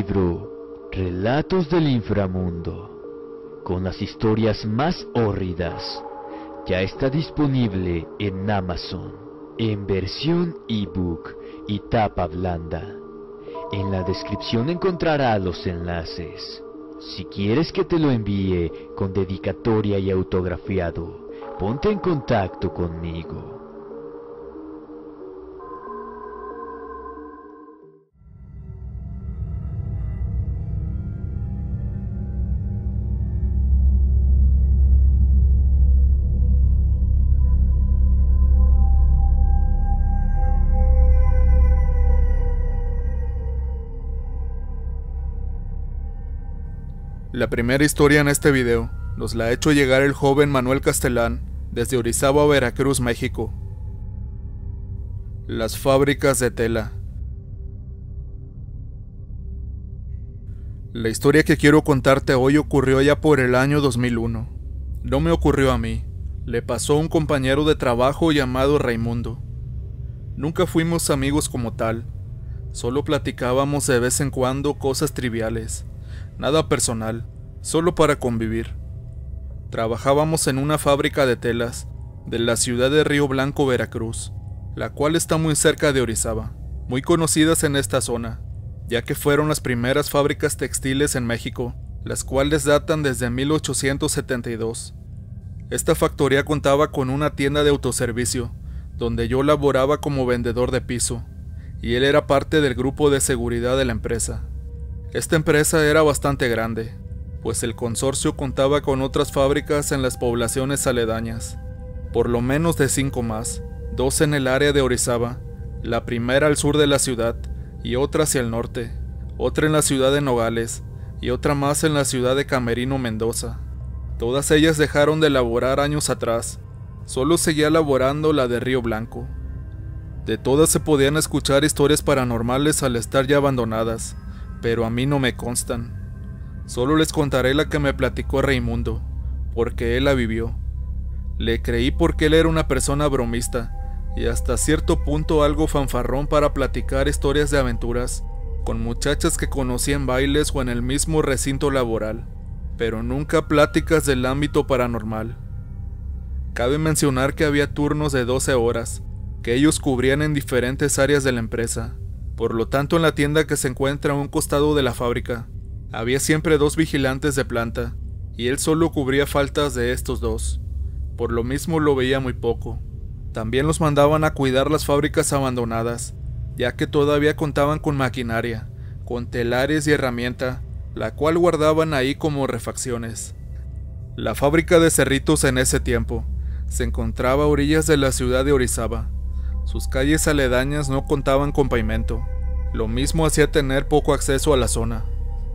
libro Relatos del Inframundo, con las historias más hórridas, ya está disponible en Amazon, en versión ebook y tapa blanda. En la descripción encontrarás los enlaces. Si quieres que te lo envíe con dedicatoria y autografiado, ponte en contacto conmigo. La primera historia en este video nos la ha hecho llegar el joven Manuel Castelán desde Orizaba, Veracruz, México. Las fábricas de tela. La historia que quiero contarte hoy ocurrió ya por el año 2001. No me ocurrió a mí, le pasó a un compañero de trabajo llamado Raimundo. Nunca fuimos amigos como tal, solo platicábamos de vez en cuando cosas triviales. Nada personal, solo para convivir. Trabajábamos en una fábrica de telas de la ciudad de Río Blanco, Veracruz, la cual está muy cerca de Orizaba, muy conocidas en esta zona, ya que fueron las primeras fábricas textiles en México, las cuales datan desde 1872. Esta factoría contaba con una tienda de autoservicio, donde yo laboraba como vendedor de piso, y él era parte del grupo de seguridad de la empresa. Esta empresa era bastante grande, pues el consorcio contaba con otras fábricas en las poblaciones aledañas, por lo menos de 5 más, 2 en el área de Orizaba, la primera al sur de la ciudad y otra hacia el norte, otra en la ciudad de Nogales y otra más en la ciudad de Camerino, Mendoza. Todas ellas dejaron de laborar años atrás, solo seguía laborando la de Río Blanco. De todas se podían escuchar historias paranormales al estar ya abandonadas, pero a mí no me constan. Solo les contaré la que me platicó Raimundo, porque él la vivió. Le creí porque él era una persona bromista, y hasta cierto punto algo fanfarrón para platicar historias de aventuras, con muchachas que conocía en bailes o en el mismo recinto laboral, pero nunca pláticas del ámbito paranormal. Cabe mencionar que había turnos de 12 horas, que ellos cubrían en diferentes áreas de la empresa. Por lo tanto, en la tienda que se encuentra a un costado de la fábrica, había siempre 2 vigilantes de planta, y él solo cubría faltas de estos 2. Por lo mismo lo veía muy poco. También los mandaban a cuidar las fábricas abandonadas, ya que todavía contaban con maquinaria, con telares y herramienta, la cual guardaban ahí como refacciones. La fábrica de Cerritos en ese tiempo se encontraba a orillas de la ciudad de Orizaba. Sus calles aledañas no contaban con pavimento, lo mismo hacía tener poco acceso a la zona.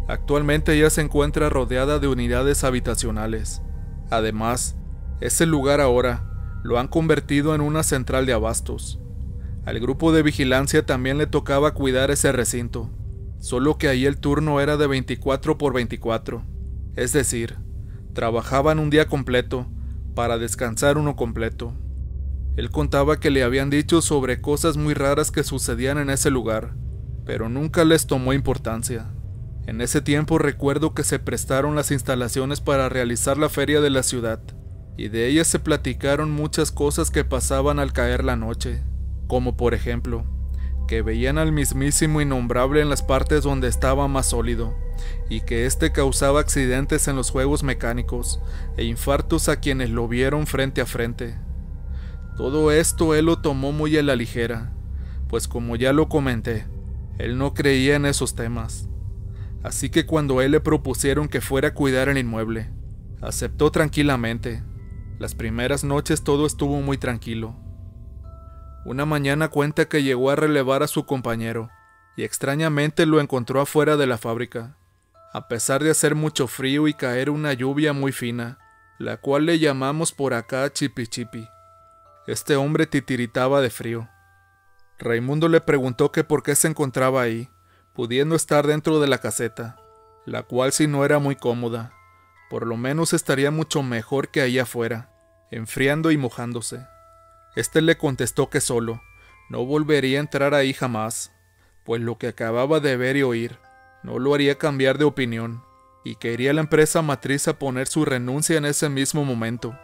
Actualmente ya se encuentra rodeada de unidades habitacionales. Además, ese lugar ahora lo han convertido en una central de abastos. Al grupo de vigilancia también le tocaba cuidar ese recinto, solo que ahí el turno era de 24 por 24, es decir, trabajaban un día completo para descansar uno completo. Él contaba que le habían dicho sobre cosas muy raras que sucedían en ese lugar, pero nunca les tomó importancia. En ese tiempo recuerdo que se prestaron las instalaciones para realizar la feria de la ciudad, y de ellas se platicaron muchas cosas que pasaban al caer la noche, como por ejemplo, que veían al mismísimo innombrable en las partes donde estaba más sólido, y que este causaba accidentes en los juegos mecánicos e infartos a quienes lo vieron frente a frente. Todo esto él lo tomó muy a la ligera, pues como ya lo comenté, él no creía en esos temas. Así que cuando a él le propusieron que fuera a cuidar el inmueble, aceptó tranquilamente. Las primeras noches todo estuvo muy tranquilo. Una mañana cuenta que llegó a relevar a su compañero, y extrañamente lo encontró afuera de la fábrica, a pesar de hacer mucho frío y caer una lluvia muy fina, la cual le llamamos por acá chipi chipi. Este hombre titiritaba de frío. Raimundo le preguntó que por qué se encontraba ahí, pudiendo estar dentro de la caseta, la cual si no era muy cómoda, por lo menos estaría mucho mejor que ahí afuera, enfriando y mojándose. Este le contestó que solo, no volvería a entrar ahí jamás, pues lo que acababa de ver y oír no lo haría cambiar de opinión, y quería la empresa matriz a poner su renuncia en ese mismo momento.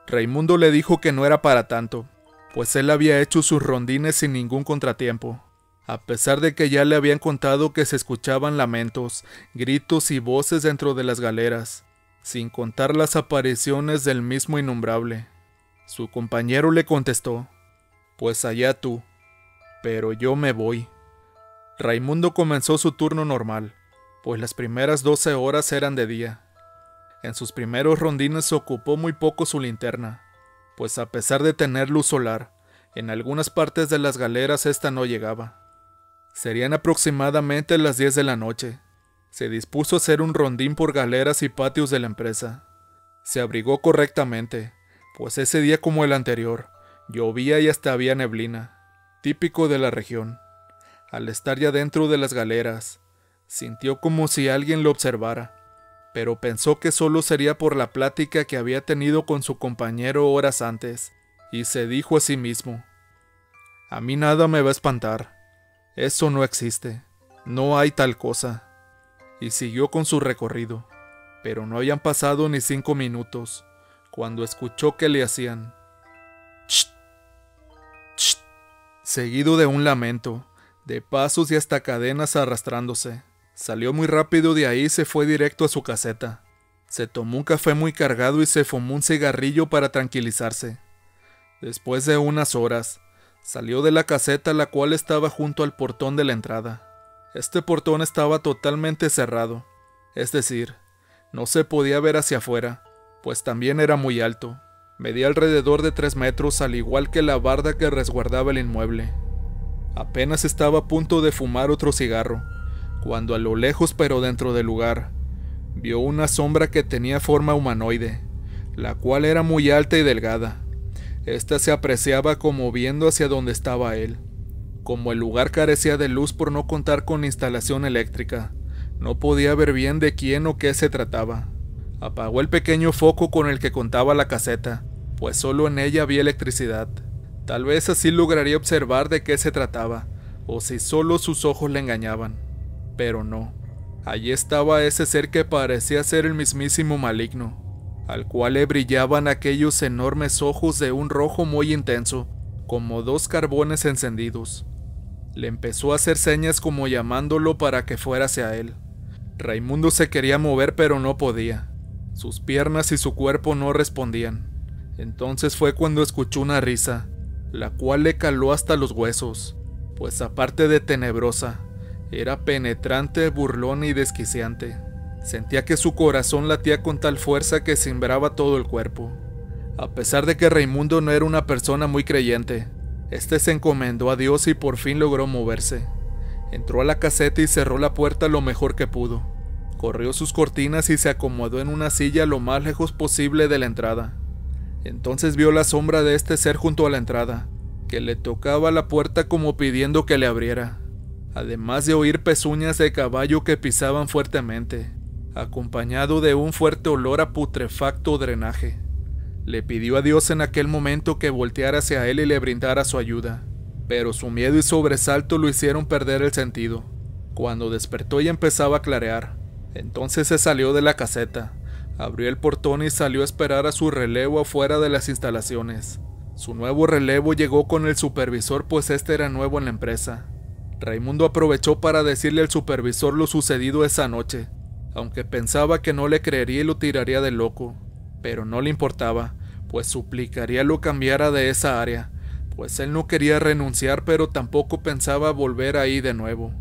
Raimundo le dijo que no era para tanto, pues él había hecho sus rondines sin ningún contratiempo, a pesar de que ya le habían contado que se escuchaban lamentos, gritos y voces dentro de las galeras, sin contar las apariciones del mismo innombrable. Su compañero le contestó: «Pues allá tú, pero yo me voy». Raimundo comenzó su turno normal, pues las primeras 12 horas eran de día. En sus primeros rondines ocupó muy poco su linterna, pues a pesar de tener luz solar, en algunas partes de las galeras esta no llegaba. Serían aproximadamente las 10 de la noche. Se dispuso a hacer un rondín por galeras y patios de la empresa. Se abrigó correctamente, pues ese día como el anterior, llovía y hasta había neblina, típico de la región. Al estar ya dentro de las galeras, sintió como si alguien lo observara, pero pensó que solo sería por la plática que había tenido con su compañero horas antes, y se dijo a sí mismo: «A mí nada me va a espantar, eso no existe, no hay tal cosa», y siguió con su recorrido. Pero no habían pasado ni 5 minutos, cuando escuchó que le hacían «Cht, cht», seguido de un lamento, de pasos y hasta cadenas arrastrándose. Salió muy rápido de ahí y se fue directo a su caseta. Se tomó un café muy cargado y se fumó un cigarrillo para tranquilizarse. Después de unas horas, salió de la caseta, la cual estaba junto al portón de la entrada. Este portón estaba totalmente cerrado, es decir, no se podía ver hacia afuera, pues también era muy alto. Medía alrededor de 3 metros, al igual que la barda que resguardaba el inmueble. Apenas estaba a punto de fumar otro cigarro, cuando a lo lejos pero dentro del lugar, vio una sombra que tenía forma humanoide, la cual era muy alta y delgada. Esta se apreciaba como viendo hacia donde estaba él. Como el lugar carecía de luz por no contar con instalación eléctrica, no podía ver bien de quién o qué se trataba. Apagó el pequeño foco con el que contaba la caseta, pues solo en ella había electricidad. Tal vez así lograría observar de qué se trataba, o si solo sus ojos le engañaban. Pero no, allí estaba ese ser que parecía ser el mismísimo maligno, al cual le brillaban aquellos enormes ojos de un rojo muy intenso, como 2 carbones encendidos. Le empezó a hacer señas como llamándolo para que fuera hacia él. Raimundo se quería mover pero no podía. Sus piernas y su cuerpo no respondían. Entonces fue cuando escuchó una risa, la cual le caló hasta los huesos, pues aparte de tenebrosa, era penetrante, burlona y desquiciante. Sentía que su corazón latía con tal fuerza que cimbraba todo el cuerpo. A pesar de que Raimundo no era una persona muy creyente, este se encomendó a Dios y por fin logró moverse. Entró a la caseta y cerró la puerta lo mejor que pudo. Corrió sus cortinas y se acomodó en una silla lo más lejos posible de la entrada. Entonces vio la sombra de este ser junto a la entrada, que le tocaba la puerta como pidiendo que le abriera, además de oír pezuñas de caballo que pisaban fuertemente, acompañado de un fuerte olor a putrefacto drenaje. Le pidió a Dios en aquel momento que volteara hacia él y le brindara su ayuda, pero su miedo y sobresalto lo hicieron perder el sentido. Cuando despertó y empezaba a clarear, entonces se salió de la caseta, abrió el portón y salió a esperar a su relevo afuera de las instalaciones. Su nuevo relevo llegó con el supervisor, pues este era nuevo en la empresa. Raimundo aprovechó para decirle al supervisor lo sucedido esa noche, aunque pensaba que no le creería y lo tiraría de loco, pero no le importaba, pues suplicaría lo cambiara de esa área, pues él no quería renunciar pero tampoco pensaba volver ahí de nuevo.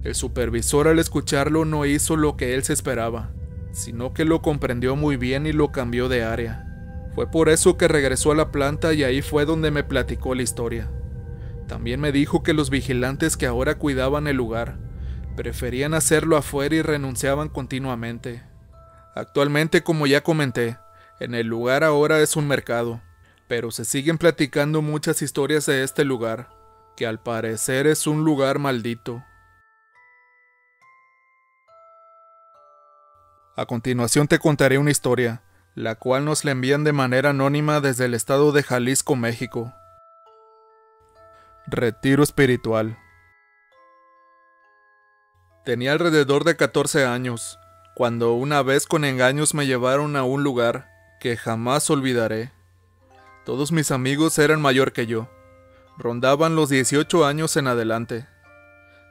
El supervisor al escucharlo no hizo lo que él se esperaba, sino que lo comprendió muy bien y lo cambió de área. Fue por eso que regresó a la planta y ahí fue donde me platicó la historia. También me dijo que los vigilantes que ahora cuidaban el lugar preferían hacerlo afuera y renunciaban continuamente. Actualmente, como ya comenté, en el lugar ahora es un mercado, pero se siguen platicando muchas historias de este lugar, que al parecer es un lugar maldito. A continuación te contaré una historia, la cual nos la envían de manera anónima desde el estado de Jalisco, México. Retiro espiritual. Tenía alrededor de 14 años, cuando una vez con engaños me llevaron a un lugar que jamás olvidaré. Todos mis amigos eran mayor que yo, rondaban los 18 años en adelante.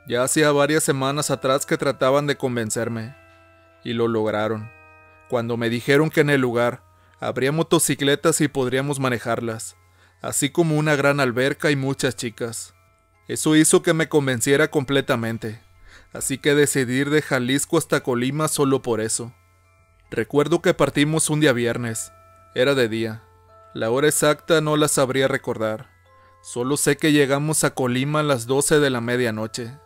Ya hacía varias semanas atrás que trataban de convencerme, y lo lograron, cuando me dijeron que en el lugar habría motocicletas y podríamos manejarlas, así como una gran alberca y muchas chicas. Eso hizo que me convenciera completamente, así que decidí ir de Jalisco hasta Colima solo por eso. Recuerdo que partimos un día viernes, era de día. La hora exacta no la sabría recordar, solo sé que llegamos a Colima a las 12 de la medianoche.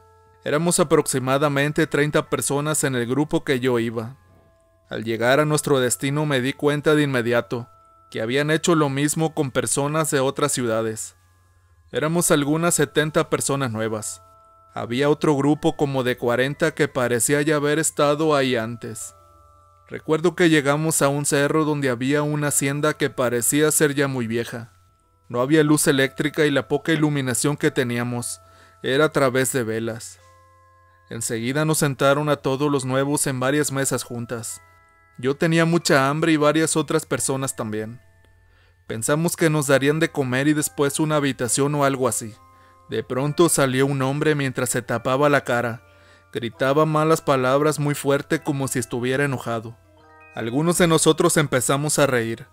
Éramos aproximadamente 30 personas en el grupo que yo iba. Al llegar a nuestro destino me di cuenta de inmediato que habían hecho lo mismo con personas de otras ciudades. Éramos algunas 70 personas nuevas. Había otro grupo como de 40 que parecía ya haber estado ahí antes. Recuerdo que llegamos a un cerro donde había una hacienda que parecía ser ya muy vieja. No había luz eléctrica y la poca iluminación que teníamos era a través de velas. Enseguida nos sentaron a todos los nuevos en varias mesas juntas. Yo tenía mucha hambre y varias otras personas también. Pensamos que nos darían de comer y después una habitación o algo así. De pronto salió un hombre mientras se tapaba la cara. Gritaba malas palabras muy fuerte como si estuviera enojado. Algunos de nosotros empezamos a reír,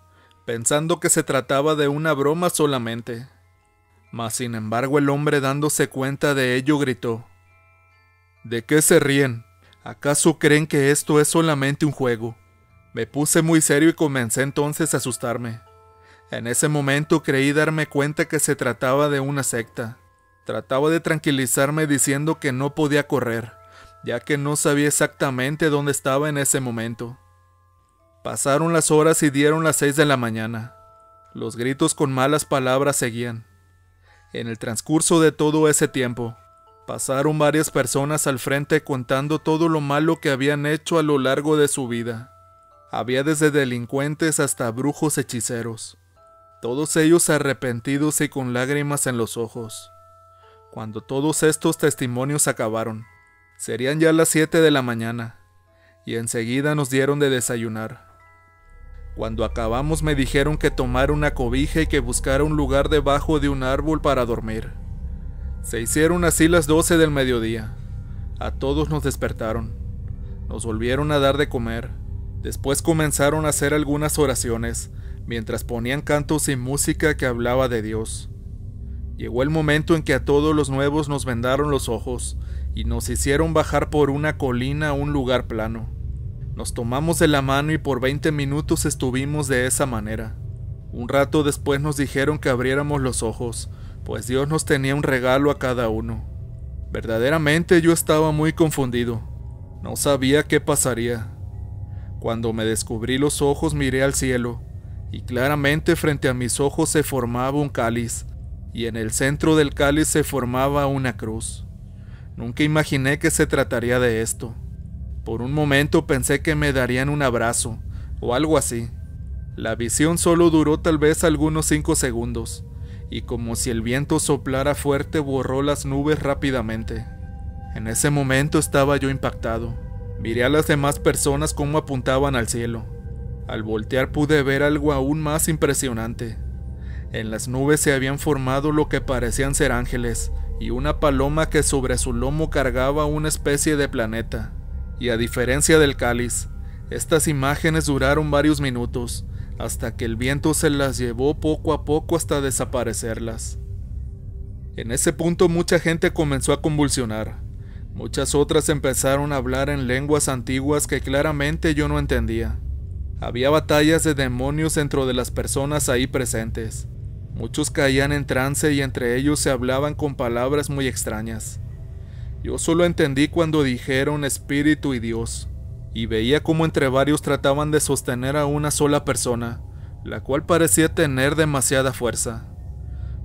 pensando que se trataba de una broma solamente. Mas sin embargo el hombre, dándose cuenta de ello, gritó: ¿De qué se ríen? ¿Acaso creen que esto es solamente un juego? Me puse muy serio y comencé entonces a asustarme. En ese momento creí darme cuenta que se trataba de una secta. Trataba de tranquilizarme diciendo que no podía correr, ya que no sabía exactamente dónde estaba en ese momento. Pasaron las horas y dieron las 6 de la mañana. Los gritos con malas palabras seguían. En el transcurso de todo ese tiempo, pasaron varias personas al frente contando todo lo malo que habían hecho a lo largo de su vida. Había desde delincuentes hasta brujos hechiceros, todos ellos arrepentidos y con lágrimas en los ojos. Cuando todos estos testimonios acabaron, serían ya las 7 de la mañana, y enseguida nos dieron de desayunar. Cuando acabamos me dijeron que tomara una cobija y que buscara un lugar debajo de un árbol para dormir. Se hicieron así las 12 del mediodía. A todos nos despertaron. Nos volvieron a dar de comer. Después comenzaron a hacer algunas oraciones, mientras ponían cantos y música que hablaba de Dios. Llegó el momento en que a todos los nuevos nos vendaron los ojos y nos hicieron bajar por una colina a un lugar plano. Nos tomamos de la mano y por 20 minutos estuvimos de esa manera. Un rato después nos dijeron que abriéramos los ojos, pues Dios nos tenía un regalo a cada uno. Verdaderamente yo estaba muy confundido. No sabía qué pasaría. Cuando me descubrí los ojos miré al cielo, y claramente frente a mis ojos se formaba un cáliz, y en el centro del cáliz se formaba una cruz. Nunca imaginé que se trataría de esto. Por un momento pensé que me darían un abrazo, o algo así. La visión solo duró tal vez algunos 5 segundos, y como si el viento soplara fuerte borró las nubes rápidamente. En ese momento estaba yo impactado. Miré a las demás personas cómo apuntaban al cielo. Al voltear pude ver algo aún más impresionante. En las nubes se habían formado lo que parecían ser ángeles, y una paloma que sobre su lomo cargaba una especie de planeta. Y a diferencia del cáliz, estas imágenes duraron varios minutos, hasta que el viento se las llevó poco a poco hasta desaparecerlas. En ese punto mucha gente comenzó a convulsionar. Muchas otras empezaron a hablar en lenguas antiguas que claramente yo no entendía. Había batallas de demonios dentro de las personas ahí presentes. Muchos caían en trance y entre ellos se hablaban con palabras muy extrañas. Yo solo entendí cuando dijeron espíritu y Dios, y veía cómo entre varios trataban de sostener a una sola persona, la cual parecía tener demasiada fuerza.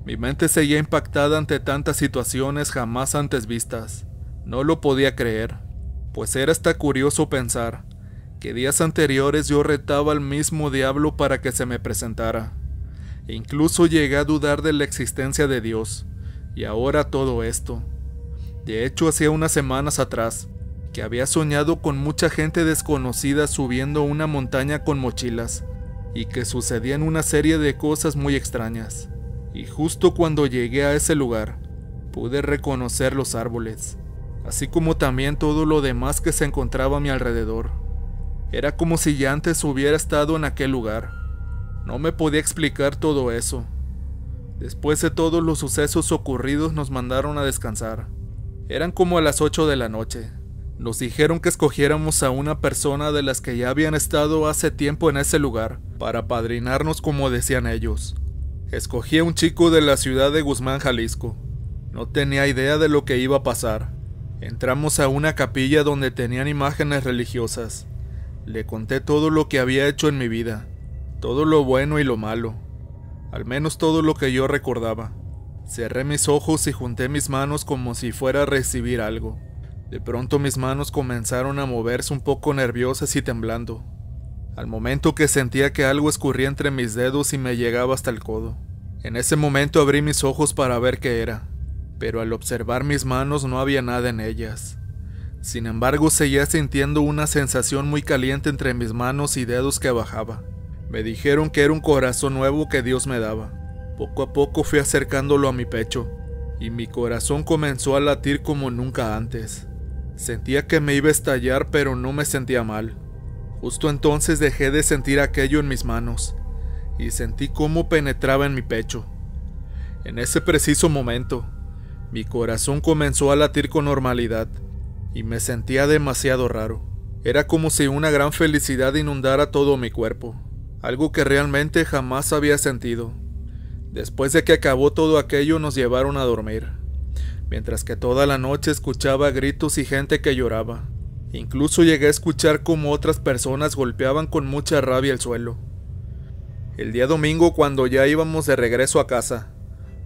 Mi mente seguía impactada ante tantas situaciones jamás antes vistas. No lo podía creer, pues era hasta curioso pensar que días anteriores yo retaba al mismo diablo para que se me presentara. E incluso llegué a dudar de la existencia de Dios, y ahora todo esto. De hecho, hacía unas semanas atrás, que había soñado con mucha gente desconocida subiendo una montaña con mochilas, y que sucedían una serie de cosas muy extrañas. Y justo cuando llegué a ese lugar, pude reconocer los árboles, así como también todo lo demás que se encontraba a mi alrededor. Era como si ya antes hubiera estado en aquel lugar. No me podía explicar todo eso. Después de todos los sucesos ocurridos nos mandaron a descansar. Eran como a las 8 de la noche. Nos dijeron que escogiéramos a una persona de las que ya habían estado hace tiempo en ese lugar, para apadrinarnos como decían ellos. Escogí a un chico de la ciudad de Guzmán, Jalisco. No tenía idea de lo que iba a pasar. Entramos a una capilla donde tenían imágenes religiosas. Le conté todo lo que había hecho en mi vida, todo lo bueno y lo malo, al menos todo lo que yo recordaba. Cerré mis ojos y junté mis manos como si fuera a recibir algo. De pronto mis manos comenzaron a moverse un poco nerviosas y temblando, al momento que sentía que algo escurría entre mis dedos y me llegaba hasta el codo. En ese momento abrí mis ojos para ver qué era, pero al observar mis manos no había nada en ellas. Sin embargo, seguía sintiendo una sensación muy caliente entre mis manos y dedos que bajaba. Me dijeron que era un corazón nuevo que Dios me daba. Poco a poco fui acercándolo a mi pecho, y mi corazón comenzó a latir como nunca antes. Sentía que me iba a estallar, pero no me sentía mal. Justo entonces dejé de sentir aquello en mis manos, y sentí cómo penetraba en mi pecho. En ese preciso momento, mi corazón comenzó a latir con normalidad, y me sentía demasiado raro. Era como si una gran felicidad inundara todo mi cuerpo, algo que realmente jamás había sentido. Después de que acabó todo aquello, nos llevaron a dormir, mientras que toda la noche escuchaba gritos y gente que lloraba. Incluso llegué a escuchar cómo otras personas golpeaban con mucha rabia el suelo. El día domingo, cuando ya íbamos de regreso a casa,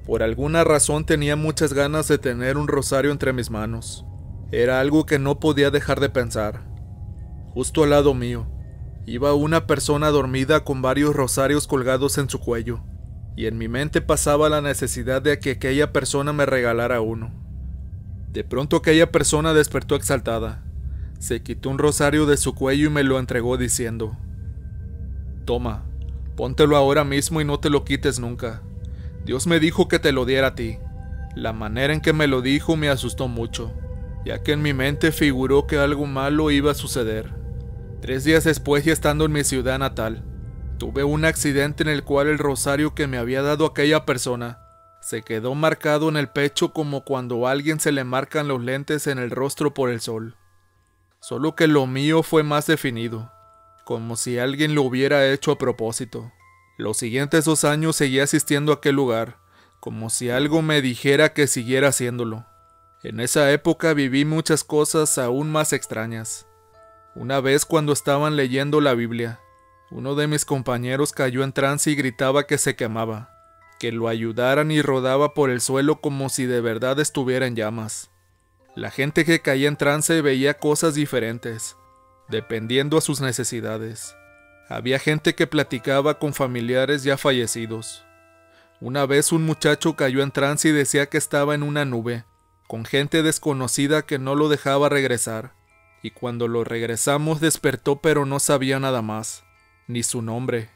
por alguna razón tenía muchas ganas de tener un rosario entre mis manos. Era algo que no podía dejar de pensar. Justo al lado mío, iba una persona dormida con varios rosarios colgados en su cuello, y en mi mente pasaba la necesidad de que aquella persona me regalara uno. De pronto aquella persona despertó exaltada. Se quitó un rosario de su cuello y me lo entregó diciendo: «Toma, póntelo ahora mismo y no te lo quites nunca. Dios me dijo que te lo diera a ti». La manera en que me lo dijo me asustó mucho, ya que en mi mente figuró que algo malo iba a suceder. 3 días después, y estando en mi ciudad natal, tuve un accidente en el cual el rosario que me había dado aquella persona se quedó marcado en el pecho como cuando a alguien se le marcan los lentes en el rostro por el sol. Solo que lo mío fue más definido, como si alguien lo hubiera hecho a propósito. Los siguientes 2 años seguí asistiendo a aquel lugar, como si algo me dijera que siguiera haciéndolo. En esa época viví muchas cosas aún más extrañas. Una vez, cuando estaban leyendo la Biblia, uno de mis compañeros cayó en trance y gritaba que se quemaba, que lo ayudaran, y rodaba por el suelo como si de verdad estuviera en llamas. La gente que caía en trance veía cosas diferentes, dependiendo a sus necesidades. Había gente que platicaba con familiares ya fallecidos. Una vez un muchacho cayó en trance y decía que estaba en una nube, con gente desconocida que no lo dejaba regresar, y cuando lo regresamos despertó, pero no sabía nada más, ni su nombre.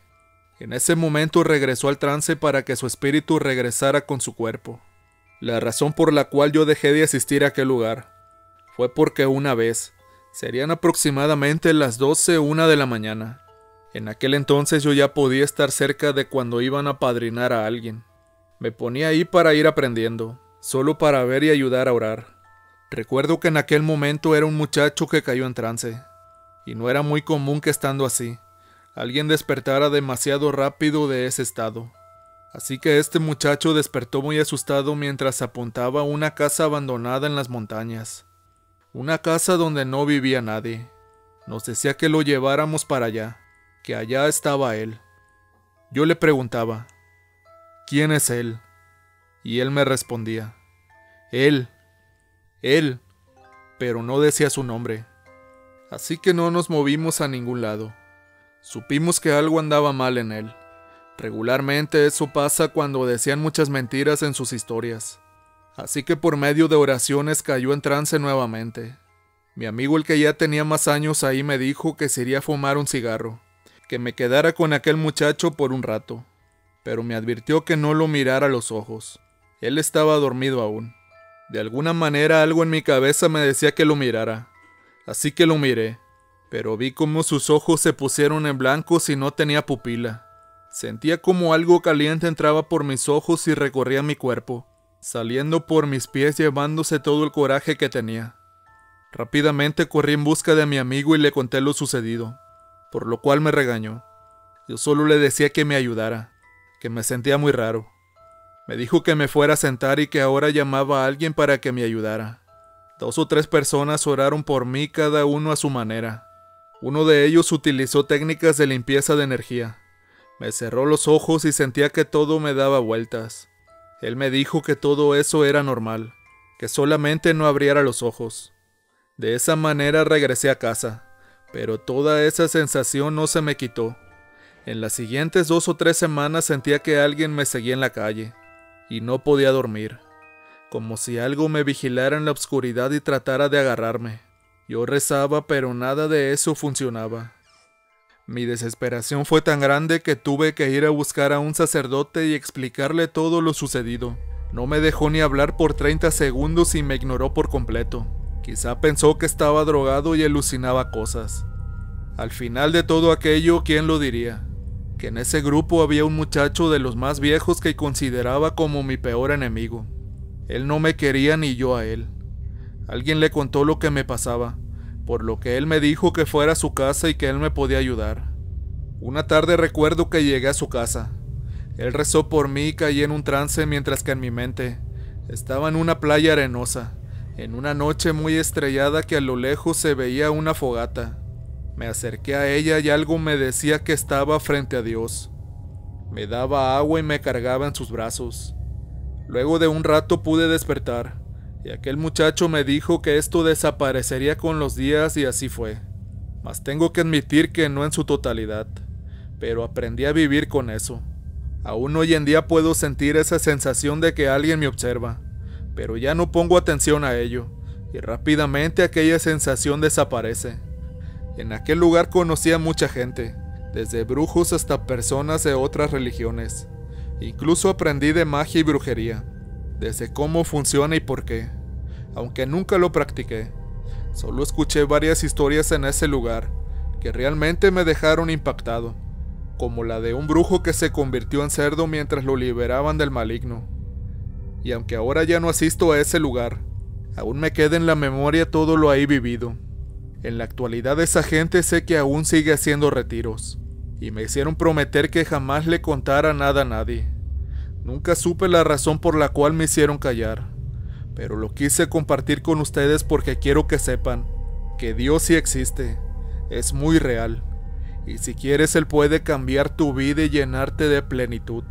En ese momento regresó al trance para que su espíritu regresara con su cuerpo. La razón por la cual yo dejé de asistir a aquel lugar fue porque una vez, serían aproximadamente las 12 o 1 de la mañana. En aquel entonces yo ya podía estar cerca de cuando iban a apadrinar a alguien. Me ponía ahí para ir aprendiendo, solo para ver y ayudar a orar. Recuerdo que en aquel momento era un muchacho que cayó en trance, y no era muy común que estando así, alguien despertara demasiado rápido de ese estado. Así que este muchacho despertó muy asustado mientras apuntaba a una casa abandonada en las montañas. Una casa donde no vivía nadie. Nos decía que lo lleváramos para allá, que allá estaba él. Yo le preguntaba: ¿quién es él? Y él me respondía: él, pero no decía su nombre. Así que no nos movimos a ningún lado. Supimos que algo andaba mal en él. Regularmente eso pasa cuando decían muchas mentiras en sus historias. Así que por medio de oraciones cayó en trance nuevamente. Mi amigo, el que ya tenía más años ahí, me dijo que se iría a fumar un cigarro, que me quedara con aquel muchacho por un rato, pero me advirtió que no lo mirara a los ojos. Él estaba dormido aún. De alguna manera algo en mi cabeza me decía que lo mirara, así que lo miré, pero vi como sus ojos se pusieron en blancos y no tenía pupila. Sentía como algo caliente entraba por mis ojos y recorría mi cuerpo, saliendo por mis pies llevándose todo el coraje que tenía. Rápidamente corrí en busca de mi amigo y le conté lo sucedido, por lo cual me regañó. Yo solo le decía que me ayudara, que me sentía muy raro. Me dijo que me fuera a sentar y que ahora llamaba a alguien para que me ayudara. 2 o 3 personas oraron por mí, cada uno a su manera. Uno de ellos utilizó técnicas de limpieza de energía. Me cerró los ojos y sentía que todo me daba vueltas. Él me dijo que todo eso era normal, que solamente no abriera los ojos. De esa manera regresé a casa, pero toda esa sensación no se me quitó. En las siguientes 2 o 3 semanas sentía que alguien me seguía en la calle, y no podía dormir, como si algo me vigilara en la oscuridad y tratara de agarrarme. Yo rezaba, pero nada de eso funcionaba. Mi desesperación fue tan grande que tuve que ir a buscar a un sacerdote y explicarle todo lo sucedido. No me dejó ni hablar por 30 segundos y me ignoró por completo. Quizá pensó que estaba drogado y alucinaba cosas. Al final de todo aquello, ¿quién lo diría? Que en ese grupo había un muchacho de los más viejos que consideraba como mi peor enemigo. Él no me quería ni yo a él. Alguien le contó lo que me pasaba, por lo que él me dijo que fuera a su casa y que él me podía ayudar. Una tarde recuerdo que llegué a su casa. Él rezó por mí y caí en un trance mientras que en mi mente estaba en una playa arenosa, en una noche muy estrellada que a lo lejos se veía una fogata. Me acerqué a ella y algo me decía que estaba frente a Dios. Me daba agua y me cargaba en sus brazos. Luego de un rato pude despertar, y aquel muchacho me dijo que esto desaparecería con los días y así fue. Mas tengo que admitir que no en su totalidad, pero aprendí a vivir con eso. Aún hoy en día puedo sentir esa sensación de que alguien me observa, pero ya no pongo atención a ello, y rápidamente aquella sensación desaparece. En aquel lugar conocí a mucha gente, desde brujos hasta personas de otras religiones. Incluso aprendí de magia y brujería, desde cómo funciona y por qué, aunque nunca lo practiqué. Solo escuché varias historias en ese lugar, que realmente me dejaron impactado, como la de un brujo que se convirtió en cerdo mientras lo liberaban del maligno. Y aunque ahora ya no asisto a ese lugar, aún me queda en la memoria todo lo ahí vivido. En la actualidad esa gente sé que aún sigue haciendo retiros, y me hicieron prometer que jamás le contara nada a nadie. Nunca supe la razón por la cual me hicieron callar, pero lo quise compartir con ustedes porque quiero que sepan que Dios sí existe, es muy real, y si quieres Él puede cambiar tu vida y llenarte de plenitud.